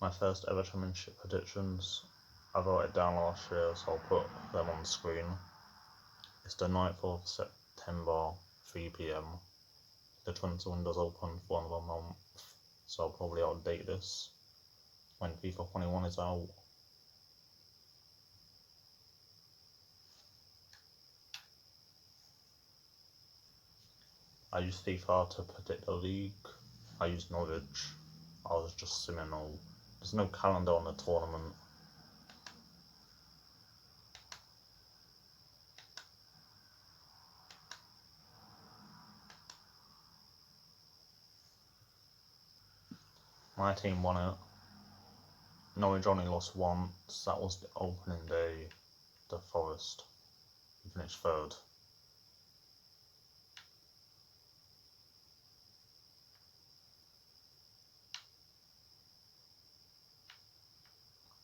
my first ever championship predictions. I wrote it down last year, so I'll put them on the screen. It's the 9th of September, 3 PM. The transfer window's open for another month, so I'll probably update this when FIFA 21 is out. I use FIFA to predict the league. I use Norwich. I was just Seminole. There's no calendar on the tournament. My team won it. Norwich only lost once. That was the opening day. The Forest. We finished 3rd.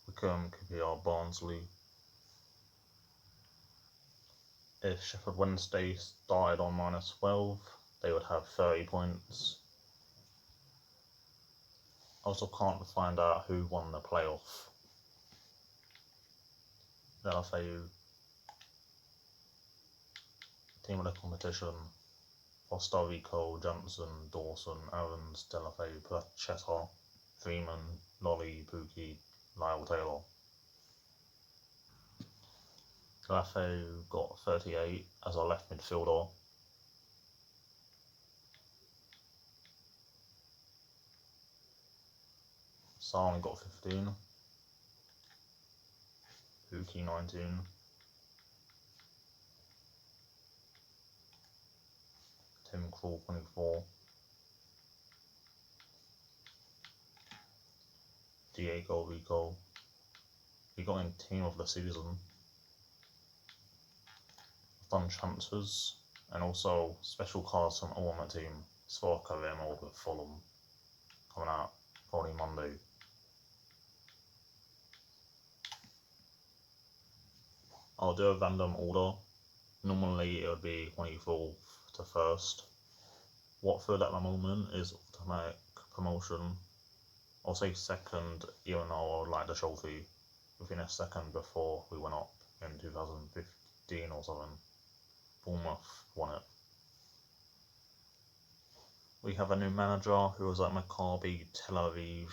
Wickham could be our Barnsley. If Sheffield Wednesday started on -12, they would have 30 points. I also can't find out who won the playoff. Then I'll say team of the competition: Foster, Rico, Johnson, Dawson, Evans, Delafeu, Chester, Freeman, Lolly, Pookie, Lyle Taylor. Delafeu got 38 as our left midfielder. Sarn got 15. Pookie 19. Tim Krul 24. Diego Rico. We got in team of the season. Done transfers and also special cards from all on the team. Svorka Remo with Fulham coming out probably Monday. I'll do a random order. Normally it would be 24th to 1st. Watford at the moment is automatic promotion. I'll say 2nd, even though I would like the trophy. We finished 2nd before we went up in 2015 or something. Bournemouth won it. We have a new manager who was at Maccabi Tel Aviv,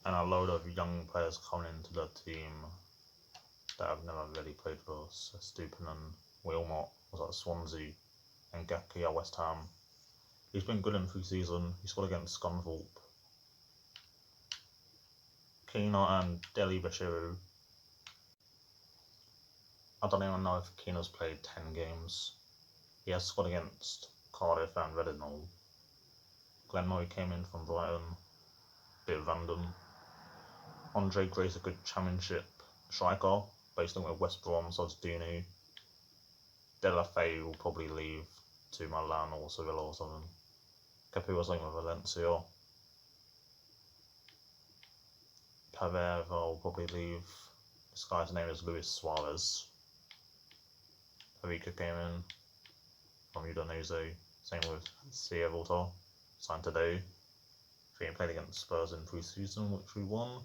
and a load of young players coming into the team that have never really played for us. Stupin and Wilmot was at Swansea, and Gaki at West Ham. He's been good in pre-season. He scored against Scunthorpe. Keena and Deli Bashiru. I don't even know if Keena's played 10 games. He has scored against Cardiff and Reading. Glenn Murray came in from Brighton. Bit random. Andre Gray's a good championship striker, based on with West Brom, so it's Dunu. Delafeu will probably leave to Milan or Sevilla or something. Capu was linked with Valencia. Paveva will probably leave. This guy's name is Luis Suarez. Pavika came in from Udinese. Same with Siervolta, signed today. He played against Spurs in pre-season, which we won.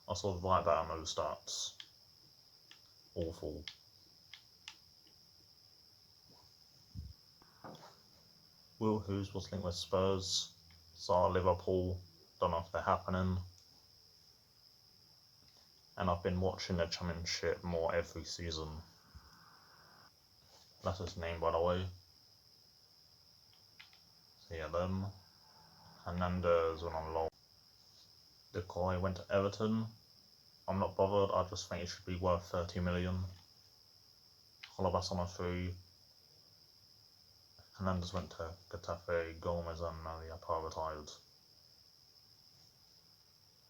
I saw the right back on those stats. Awful. Will Hughes was linked with Spurs. Saw Liverpool. Don't know if they're happening. And I've been watching the Championship more every season. That's his name, by the way. So yeah, them. Hernandez went on loan. The guy went to Everton. I'm not bothered. I just think it should be worth 30 million. Holobas on a 3. Hernandez went to Getafe. Gomez and Mariappa retired.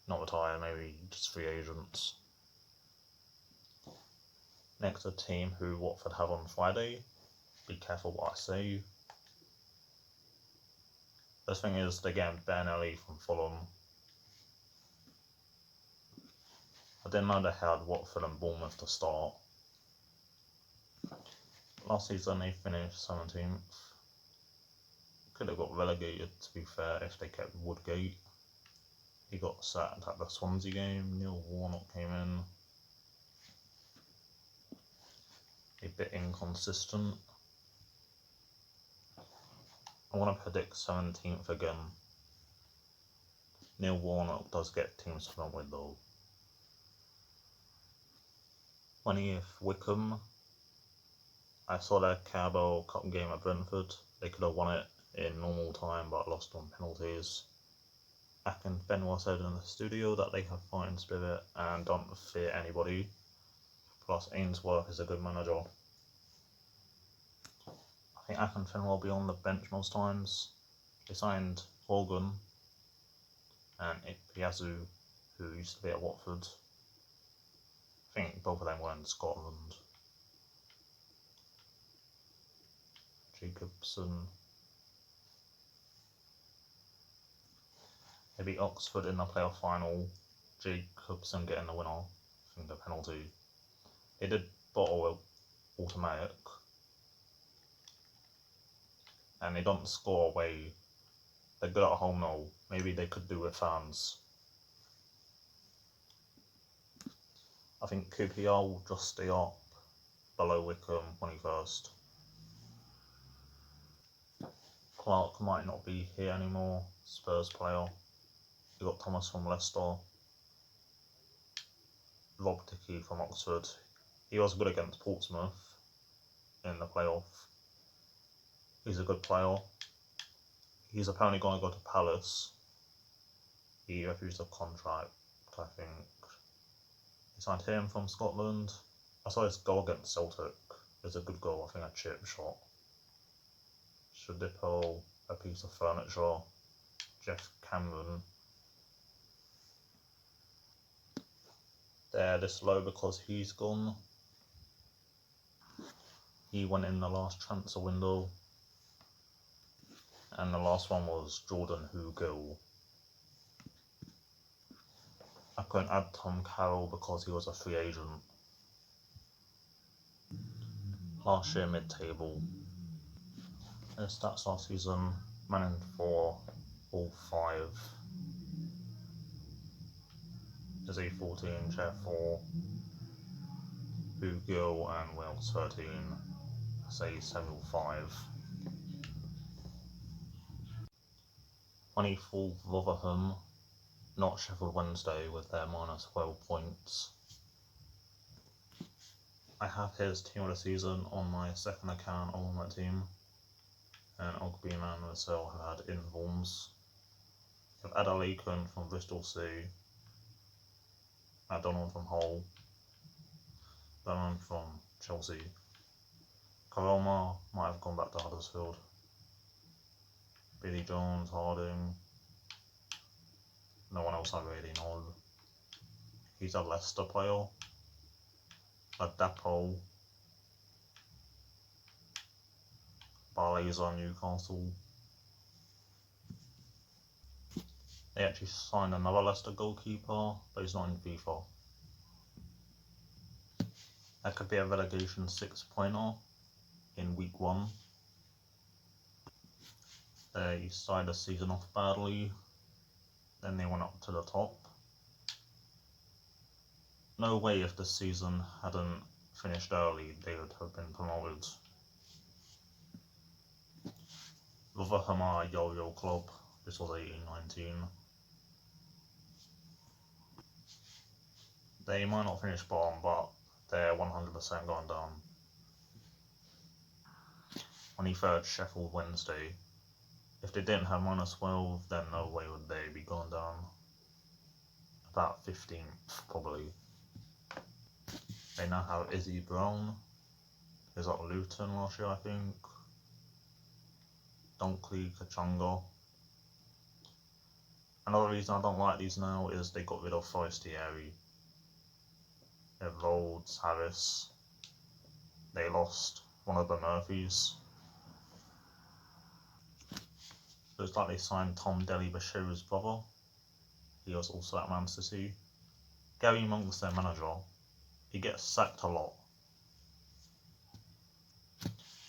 Not retired, maybe just free agents. Next, a team who Watford have on Friday. Be careful what I say. The thing is, they're getting Bernelli from Fulham. I didn't know they had Watford and Bournemouth to start. Last season they finished 17th. Could have got relegated, to be fair, if they kept Woodgate. He He got sacked at the Swansea game. Neil Warnock came in. A bit inconsistent. I want to predict 17th again. Neil Warnock does get teams to the win though. 20th, Wickham. I saw their Carabao Cup game at Brentford. They could have won it in normal time but lost on penalties. Akinfenwa said in the studio that they have fighting spirit and don't fear anybody. Plus Ainsworth is a good manager. I think Akinfenwa will be on the bench most times. They signed Hogan and Ikpeazu, who used to be at Watford. I think both of them were in Scotland. Jacobson. Maybe Oxford in the playoff final. Jacobson getting the winner. I think the penalty. They did bottle automatic. And they don't score away. They're good at home now. Maybe they could do with fans. I think QPR will just stay up below Wickham 21st. Clark might not be here anymore. Spurs player. You got Thomas from Leicester. Rob Dickey from Oxford. He was good against Portsmouth in the playoff. He's a good player. He's apparently going to go to Palace. He refused a contract, I think. He signed him from Scotland. I saw his goal against Celtic. It was a good goal, I think a chip shot. Shodipo, a piece of furniture. Jeff Cameron. They're this low because he's gone. He went in the last transfer window. And the last one was Jordan Hugill. I couldn't add Tom Carroll because he was a free agent. Last year mid-table. His stats last season, managed for all 5. Is a 14, chair 4. Hugill and Wales 13. Say 7-5. 24th Rotherham, not Sheffield Wednesday with their minus 12 points. I have his team of the season on my second account on my team. And Ogby and Russell have had informs. You have Adelaide from Bristol City. McDonald from Hull. Burnham from Chelsea. Karoma might have gone back to Huddersfield. Billy Jones, Harding. No one else I really know. He's a Leicester player. A Dapo. Barley's on Newcastle. They actually signed another Leicester goalkeeper, but he's not in FIFA. That could be a relegation 6-pointer in week 1. They started the season off badly, then they went up to the top. No way if the season hadn't finished early, they would have been promoted. Rotherham are a yo-yo club. This was 18-19. They might not finish bottom, but they're 100% going down. 23rd Sheffield Wednesday. If they didn't have minus 12, then no way would they be going down. About 15th, probably. They now have Izzy Brown. He was at Luton last year, I think. Dunkley, Kachunga. Another reason I don't like these now is they got rid of Forestieri. They have Rhodes, Harris. They lost one of the Murphys. Looks like they signed Tom Dele-Bashiru's brother. He was also at Man City. Gary Monk's their manager. He gets sacked a lot.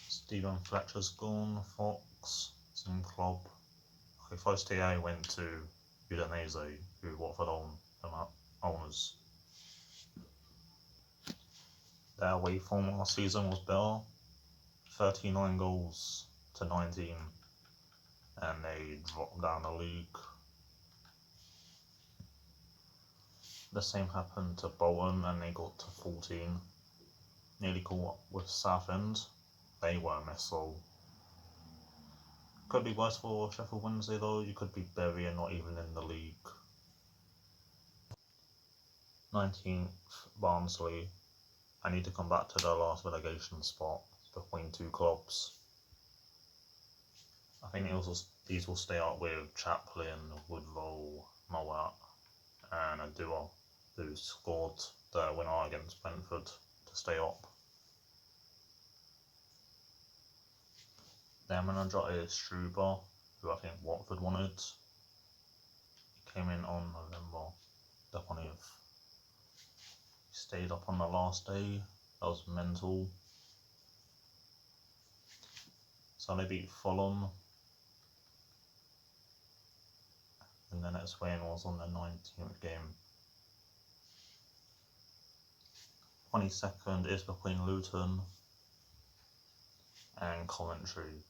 Stephen Fletcher's gone. Fox, some club. Okay, Forestier went to Udinese, who Watford owners. Their away form last season was better, 39 goals to 19, and they dropped down the league. The same happened to Bolton, and they got to 14. Nearly caught up with Southend. They were a mess, so could be worse for Sheffield Wednesday though. You could be Bury and not even in the league. 19th, Barnsley. I need to come back to the last relegation spot between two clubs. I think these will stay up with Chaplin, Woodrow, Mowat, and Adua, who scored the winner against Brentford to stay up. Their manager is Struber, who I think Watford wanted. He came in on November the 20th. He stayed up on the last day. That was mental. So they beat Fulham. And the next win was on the 19th game. 22nd is between Luton and Coventry.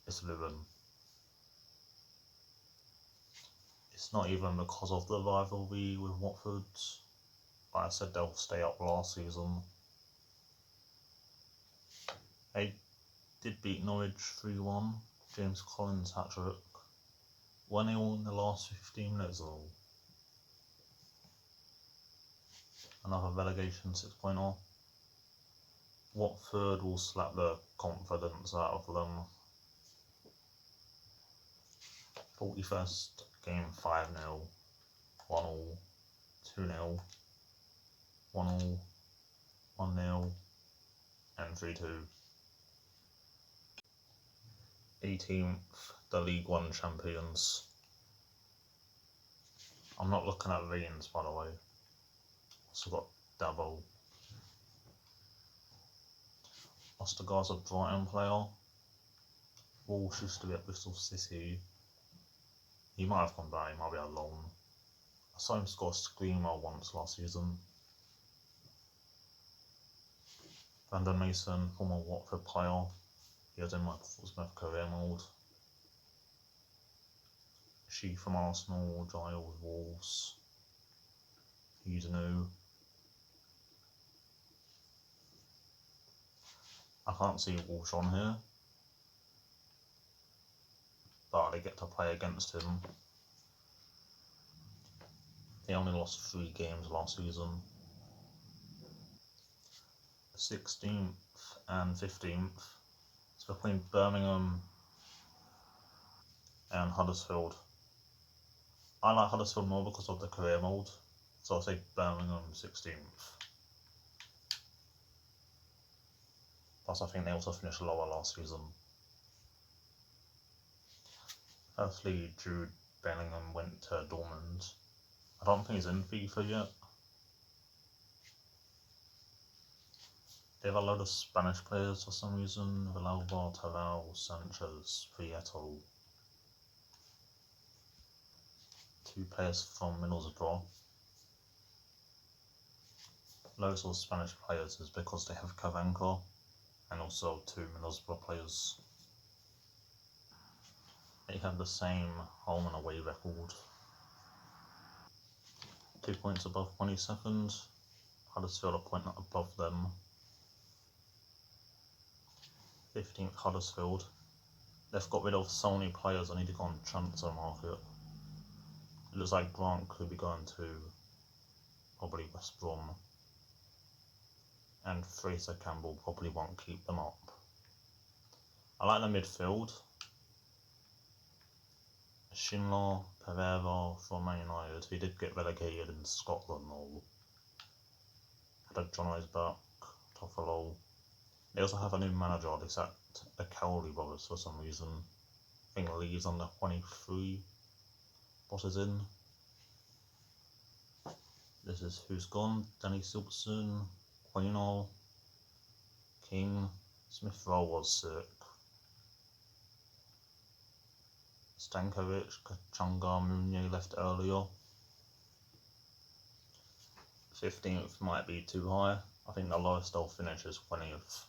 It's Luton. It's not even because of the rivalry with Watford. Like I said, they'll stay up last season. They did beat Norwich 3-1. James Collins hat-trick. 1-0 in the last 15 minutes though. Another relegation 6-pointer. Watford will slap the confidence out of them. 41st game 5-0, 1-0, 2-0, 1-0, 1-0, and 3-2. 18th, the League One champions. I'm not looking at ratings, by the way. Also got Dabo. Ostergaard's a Brighton player. Walsh used to be at Bristol City. He might have come back, he might be on loan. I saw him score a screamer once last season. Brandon Mason, former Watford player. He was in my Portsmouth career mode. She from Arsenal, Giles, Wolves. He's new. I can't see Walsh on here, but they get to play against him. They only lost 3 games last season. 16th and 15th. It's between Birmingham and Huddersfield. I like Huddersfield more because of the career mode, so I'll say Birmingham 16th. Plus I think they also finished lower last season. Firstly, Jude Bellingham went to Dortmund. I don't think he's in FIFA yet. They have a load of Spanish players for some reason. Villalba, Terrell, Sanchez, Prieto. 2 players from Middlesbrough. Loads of Spanish players is because they have Cavanco and also 2 Middlesbrough players. They have the same home and away record. 2 points above 22nd. Huddersfield a point above them. 15th Huddersfield. They've got rid of so many players. I need to go on transfer market. It looks like Grant could be going to probably West Brom. And Fraser Campbell probably won't keep them up. I like the midfield. Schindler, Pereira from Man United. He did get relegated in Scotland though. Had John back, Toffolo. They also have a new manager. They sacked the Cowley brothers for some reason. I think Lee's under 23. What is in? This is who's gone. Danny Silverson, Quino, King, Smith Rowe was sick. Stankovic, Kachunga, Mounier left earlier. 15th might be too high. I think the lowest they'll finish is 20th.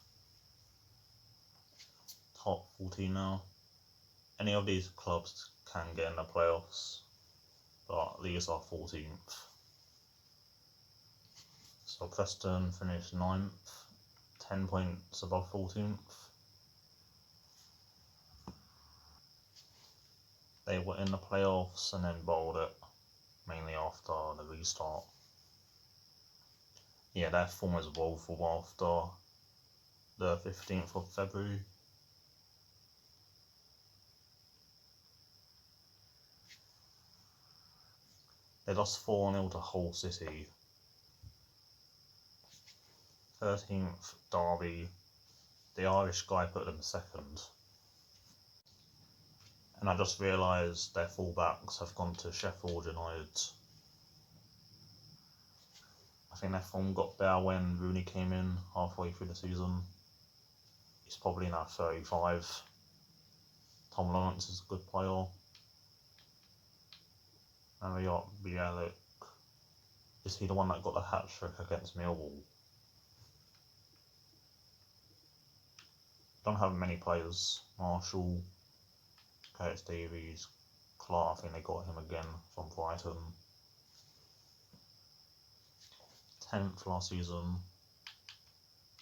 Top 14 now. Any of these clubs can get in the playoffs, but these are 14th. So Preston finished 9th, 10 points above 14th. They were in the playoffs and then bowled it, mainly after the restart. Yeah, their form was woeful after the 15th of February. They lost 4-0 to Hull City. 13th, Derby. The Irish guy put them second. And I just realised their fullbacks have gone to Sheffield United. I think their form got better when Rooney came in halfway through the season. He's probably now 35. Tom Lawrence is a good player. And we got Bielik. Is he the one that got the hat-trick against Millwall? Don't have many players. Marshall, Curtis Davies, Clark, I think they got him again from Brighton. 10th last season.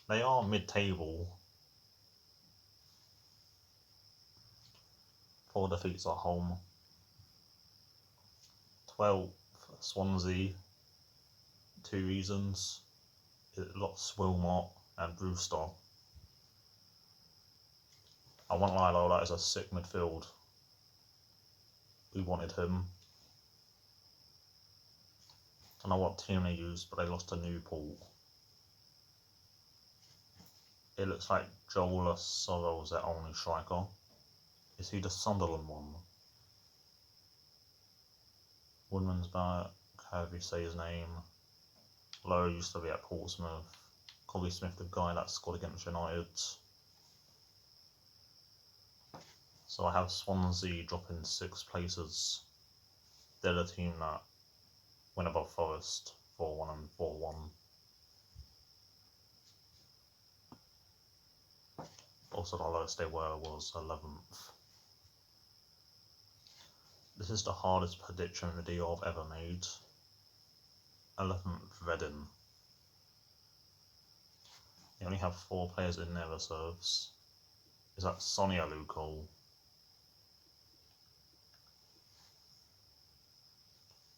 They are mid-table. 4 defeats at home. 12th, Swansea. 2 reasons. It lost Wilmot and Brewster. I won't lie though, that is a sick midfield. We wanted him. I don't know what team they used, but they lost to Newport. It looks like Joel Sorrell's their only striker. Is he the Sunderland one? Woodman's back, however you say his name. Lowe used to be at Portsmouth. Colby Smith, the guy that scored against United. So I have Swansea dropping 6 places. They're the team that went above Forest 4-1 and 4-1. Also the lowest they were was 11th. This is the hardest prediction video I've ever made. 11th, Reading. They only have 4 players in their reserves. Is that Sonny Aluko?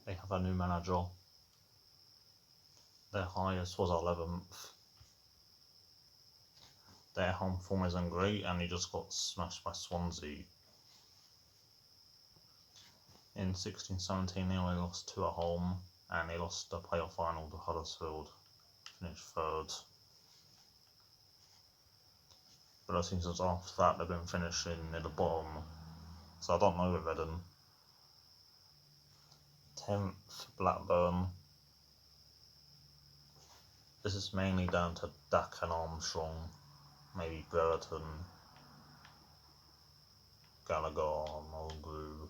They have a new manager. Their highest was 11th. Their home form isn't great and he just got smashed by Swansea. In 16-17 they only lost 2 at home and they lost the playoff final to Huddersfield. Finished 3rd. But the seasons after that they've been finishing near the bottom. So I don't know with Reading. 10th, Blackburn. This is mainly down to Dak and Armstrong, maybe Brereton, Gallagher, Mulgrew,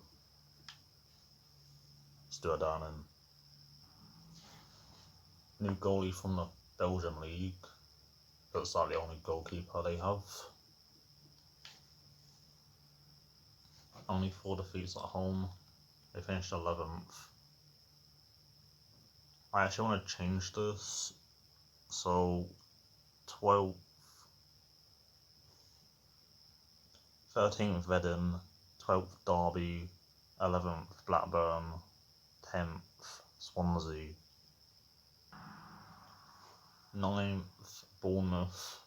Stuart Downing. New goalie from the Belgian league. Looks like the only goalkeeper they have. Only 4 defeats at home. They finished 11th. I actually want to change this. So 12th, 13th Reading, 12th Derby, 11th Blackburn, 10th Swansea, 9th Bournemouth.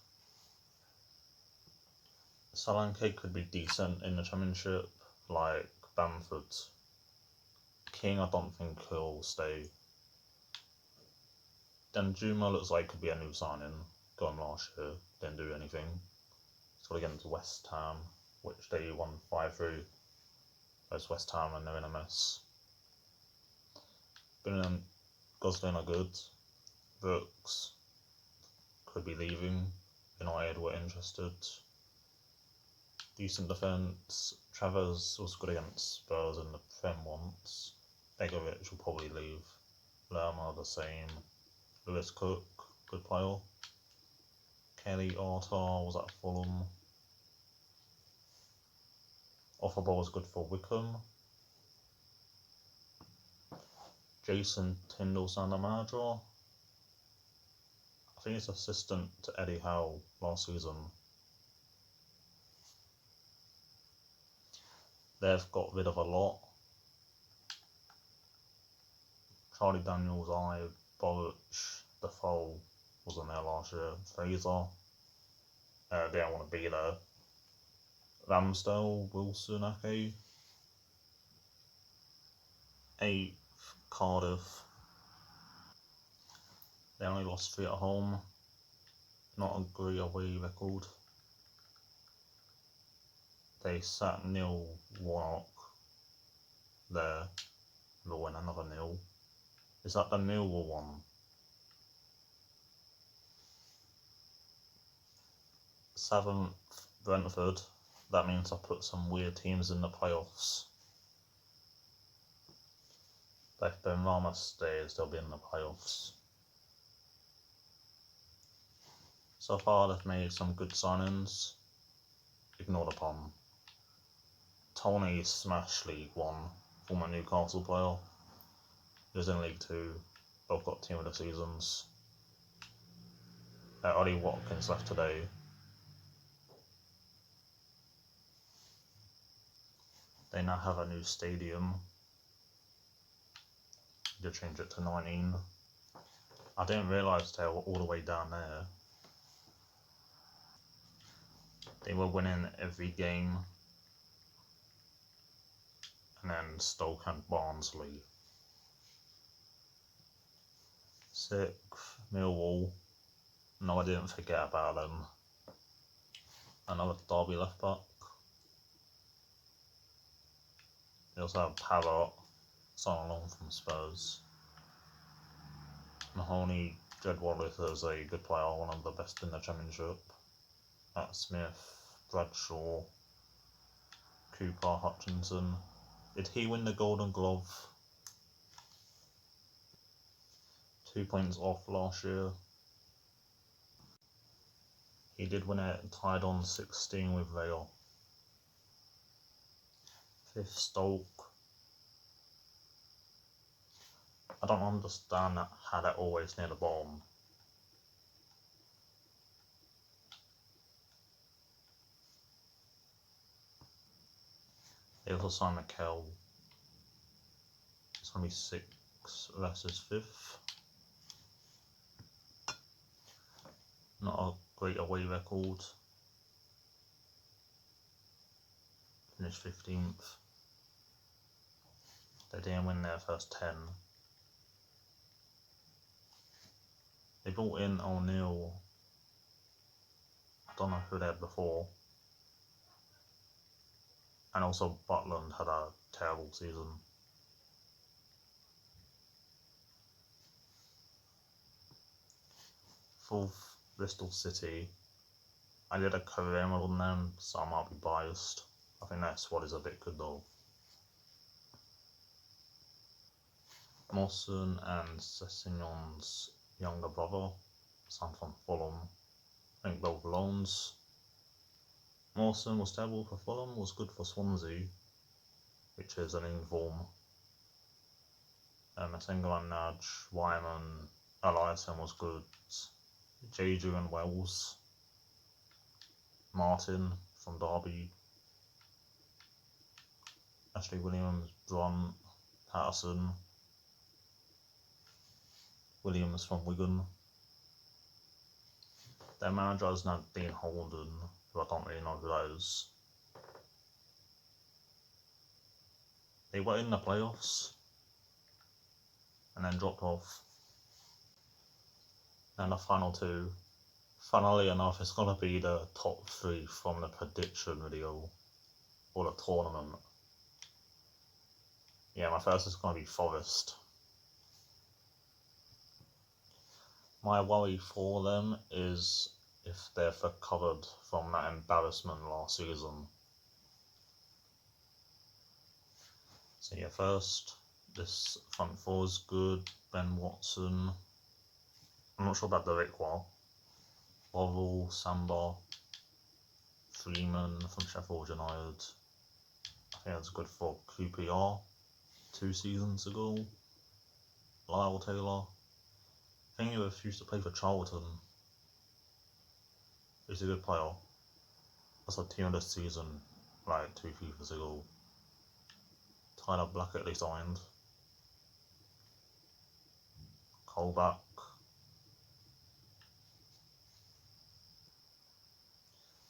Solanke could be decent in the Championship, like Bamford. King, I don't think he'll stay. Then Juma looks like could be a new signing. Got him last year, didn't do anything. Scored against West Ham, which they won 5-3. It's West Ham and they're in a mess. Bingham and Gosling are good. Brooks could be leaving. United were interested. decent defence. Travers was good against Spurs in the Prem once. Begovic will probably leave. Lerma the same. Lewis Cook, good player. Kelly Arthur was at Fulham. Offerball was good for Wickham. Jason Tyndall's under manager. I think he's assistant to Eddie Howe last season. They've got rid of a lot. Charlie Daniels, Boruc, Defoe wasn't there last year. Fraser didn't want to be there. Ramsdale, Wilson, Ake. 8th, Cardiff. They only lost 3 at home. Not a great away record. They sat Neil Warnock there. They'll win another 0. Is that the Millwall one? 7th, Brentford. That means I put some weird teams in the playoffs. But if Benrahma stays, they'll be in the playoffs. So far, they've made some good signings. Ignore the pun. Tony smashed League 1, former Newcastle player. He was in League 2, both got team of the seasons. Ollie Watkins left today. They now have a new stadium. They changed it to 19. I didn't realise they were all the way down there. They were winning every game. And then Stoke and Barnsley. 6th, Millwall. No, I didn't forget about them. Another Derby left back. They also have Parrott, signed along from Spurs. Mahoney, Jed Wallace is a good player, one of the best in the Championship. Matt Smith, Bradshaw, Cooper, Hutchinson. Did he win the Golden Glove? 2 points off last year. He did win it, tied on 16 with Vale. 5th, Stoke. I don't understand how they're always near the bottom. They also signed Mikel. It's going to be 6th versus 5th. Not a great away record. Finished 15th. They didn't win their first 10. They brought in O'Neill. I don't know who they had before. And also Butland had a terrible season. 4th, Bristol City. I did a career mode on them, so I might be biased. I think their squad is a bit good though. Mawson and Sessignon's younger brother, signed from Fulham. I think both loans. Mawson was terrible for Fulham, was good for Swansea, which is an inform. Masengo and Nudge, Wyman, Eliasson was good. Jeju and Wells. Martin from Derby. Ashley Williams, Brunt, Patterson. Williams from Wigan. Their manager is now Dean Holden, who I don't really know who that is. They were in the playoffs and then dropped off. And the final 2, funnily enough, it's going to be the top 3 from the prediction video or the tournament. Yeah, my first is going to be Forest. My worry for them is if they've recovered from that embarrassment last season. So yeah, first, this front four is good. Ben Watson. I'm not sure about the Rickwa. Oval, Samba, Freeman from Sheffield United. I think that's good for QPR 2 seasons ago. Lyle Taylor. I think he refused to play for Charlton. He's a good player. That's a team of the season, like 2 FIFAs ago. Tyler Blackett they signed. Colback.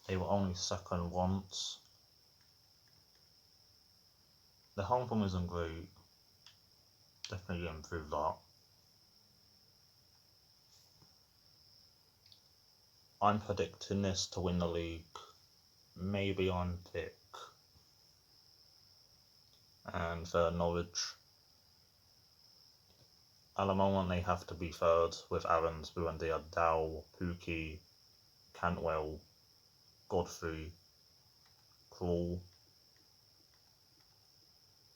They were only second once. The home form isn't great. Definitely improve that. I'm predicting this to win the league. Maybe on pick. And for Norwich, at the moment they have to be third with Aarons, Buendia, Dow, Pookie, Cantwell, Godfrey, Krul,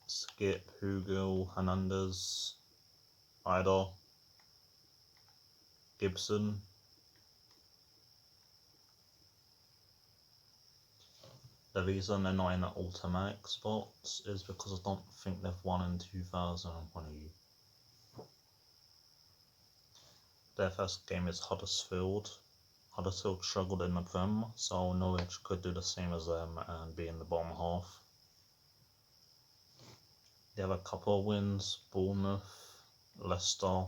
Skip, Hugo, Hernandez, Ida, Gibson. The reason they're not in the automatic spots is because I don't think they've won in 2020. Their first game is Huddersfield. Huddersfield struggled in the Prem, so Norwich could do the same as them and be in the bottom half. They have a couple of wins, Bournemouth, Leicester,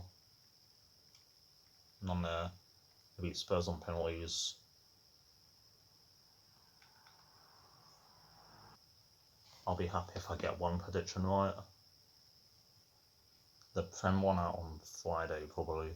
none there. They beat Spurs on penalties. I'll be happy if I get one prediction right. The Prem won out on Friday, probably.